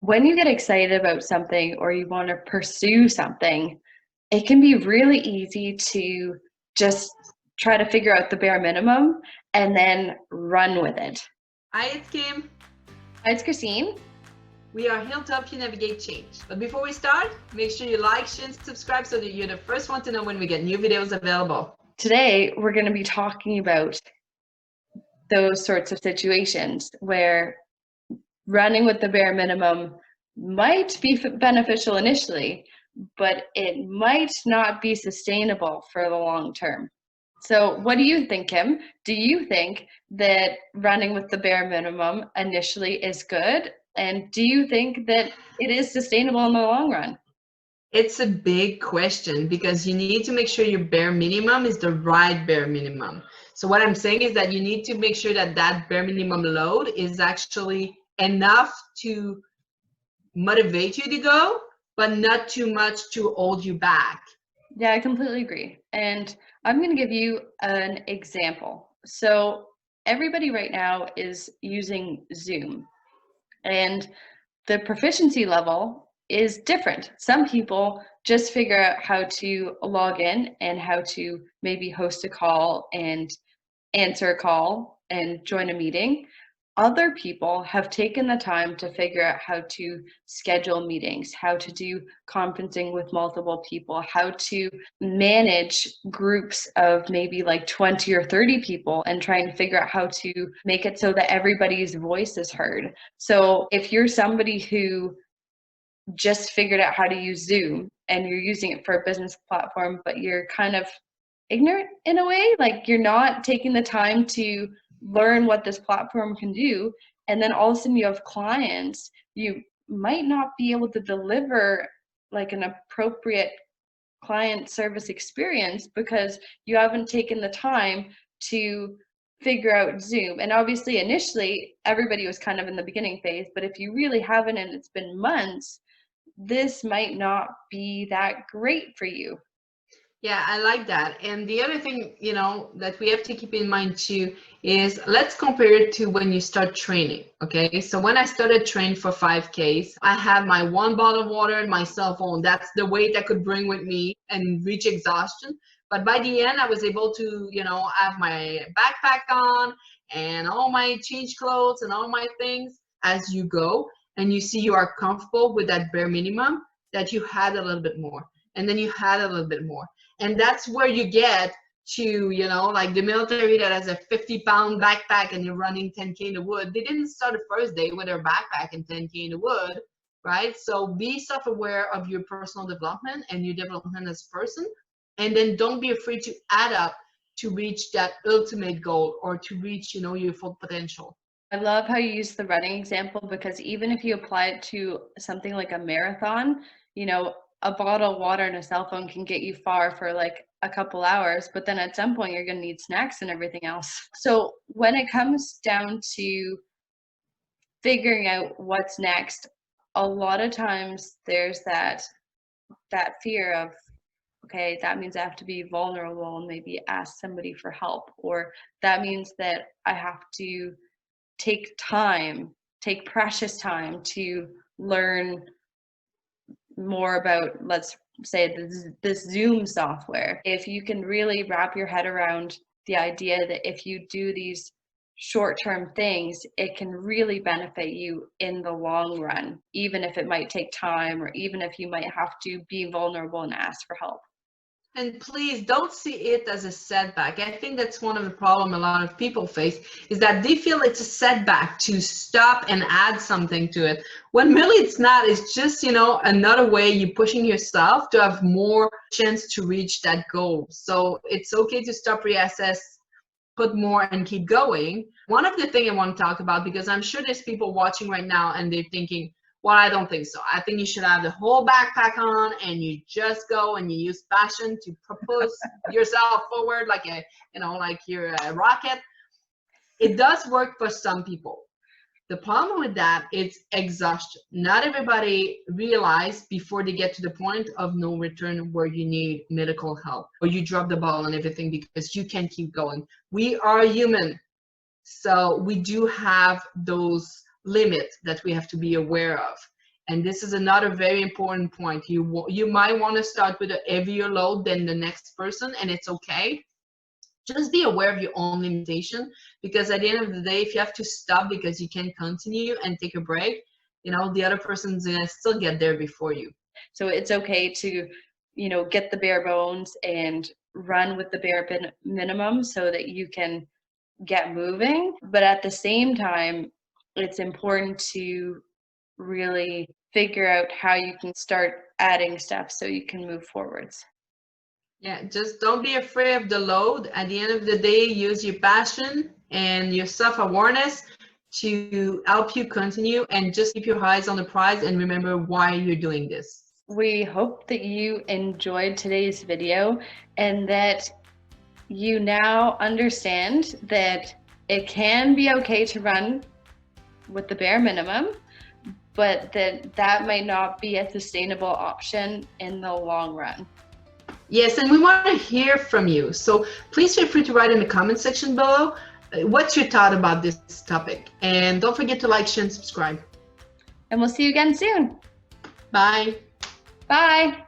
when you get excited about something or you want to pursue something, it can be really easy to just try to figure out the bare minimum and then run with it. Hi, it's Kim. Hi, it's Christine. We are here to help you navigate change. But before we start, make sure you like, share, and subscribe so that you're the first one to know when we get new videos available. Today, we're going to be talking about those sorts of situations where running with the bare minimum might be beneficial initially, but it might not be sustainable for the long term. So what do you think, Kim? Do you think that running with the bare minimum initially is good? And do you think that it is sustainable in the long run? It's a big question because you need to make sure your bare minimum is the right bare minimum. So what I'm saying is that you need to make sure that that bare minimum load is actually enough to motivate you to go, but not too much to hold you back. Yeah, I completely agree. And I'm going to give you an example. So everybody right now is using Zoom, and the proficiency level is different. Some people just figure out how to log in and how to maybe host a call and answer a call and join a meeting. Other people have taken the time to figure out how to schedule meetings, how to do conferencing with multiple people, how to manage groups of maybe like 20 or 30 people and try and figure out how to make it so that everybody's voice is heard. So if you're somebody who just figured out how to use Zoom and you're using it for a business platform, but you're kind of ignorant in a way, like you're not taking the time to learn what this platform can do, and then all of a sudden you have clients, you might not be able to deliver like an appropriate client service experience because you haven't taken the time to figure out Zoom. And obviously initially everybody was kind of in the beginning phase, but if you really haven't and it's been months, this might not be that great for you. Yeah, I like that. And the other thing, that we have to keep in mind too is let's compare it to when you start training. Okay. So when I started training for 5Ks, I had my one bottle of water and my cell phone. That's the weight I could bring with me and reach exhaustion. But by the end, I was able to, have my backpack on and all my change clothes and all my things as you go. And you see you are comfortable with that bare minimum, that you had a little bit more. And then you had a little bit more. And that's where you get to, like the military that has a 50-pound backpack and you're running 10K in the wood. They didn't start the first day with their backpack and 10K in the wood, right? So be self-aware of your personal development and your development as a person. And then don't be afraid to add up to reach that ultimate goal or to reach, your full potential. I love how you use the running example because even if you apply it to something like a marathon, a bottle of water and a cell phone can get you far for like a couple hours, but then at some point you're going to need snacks and everything else. So when it comes down to figuring out what's next, a lot of times there's that fear of, okay, that means I have to be vulnerable and maybe ask somebody for help, or that means that I have to take precious time to learn more about, let's say, this Zoom software. If you can really wrap your head around the idea that if you do these short-term things, it can really benefit you in the long run, even if it might take time or even if you might have to be vulnerable and ask for help. And please don't see it as a setback. I think that's one of the problems a lot of people face is that they feel it's a setback to stop and add something to it. When really it's not. It's just, another way you're pushing yourself to have more chance to reach that goal. So it's okay to stop, reassess, put more and keep going. One of the things I want to talk about, because I'm sure there's people watching right now and they're thinking, well, I don't think so. I think you should have the whole backpack on and you just go and you use passion to propose yourself forward like like you're a rocket. It does work for some people. The problem with that is exhaustion. Not everybody realize before they get to the point of no return where you need medical help or you drop the ball and everything because you can't keep going. We are human. So we do have those limits that we have to be aware of. And this is another very important point. You might want to start with a heavier load than the next person, and it's okay. Just be aware of your own limitation, because at the end of the day, if you have to stop because you can't continue and take a break, the other person's gonna still get there before you. So it's okay to, get the bare bones and run with the bare minimum so that you can get moving. But at the same time, it's important to really figure out how you can start adding stuff so you can move forwards. Yeah, just don't be afraid of the load. At the end of the day, use your passion and your self-awareness to help you continue, and just keep your eyes on the prize and remember why you're doing this. We hope that you enjoyed today's video and that you now understand that it can be okay to run with the bare minimum, but that might not be a sustainable option in the long run. Yes, and we want to hear from you. So please feel free to write in the comment section below what's your thought about this topic. And don't forget to like, share, and subscribe. And we'll see you again soon. Bye. Bye.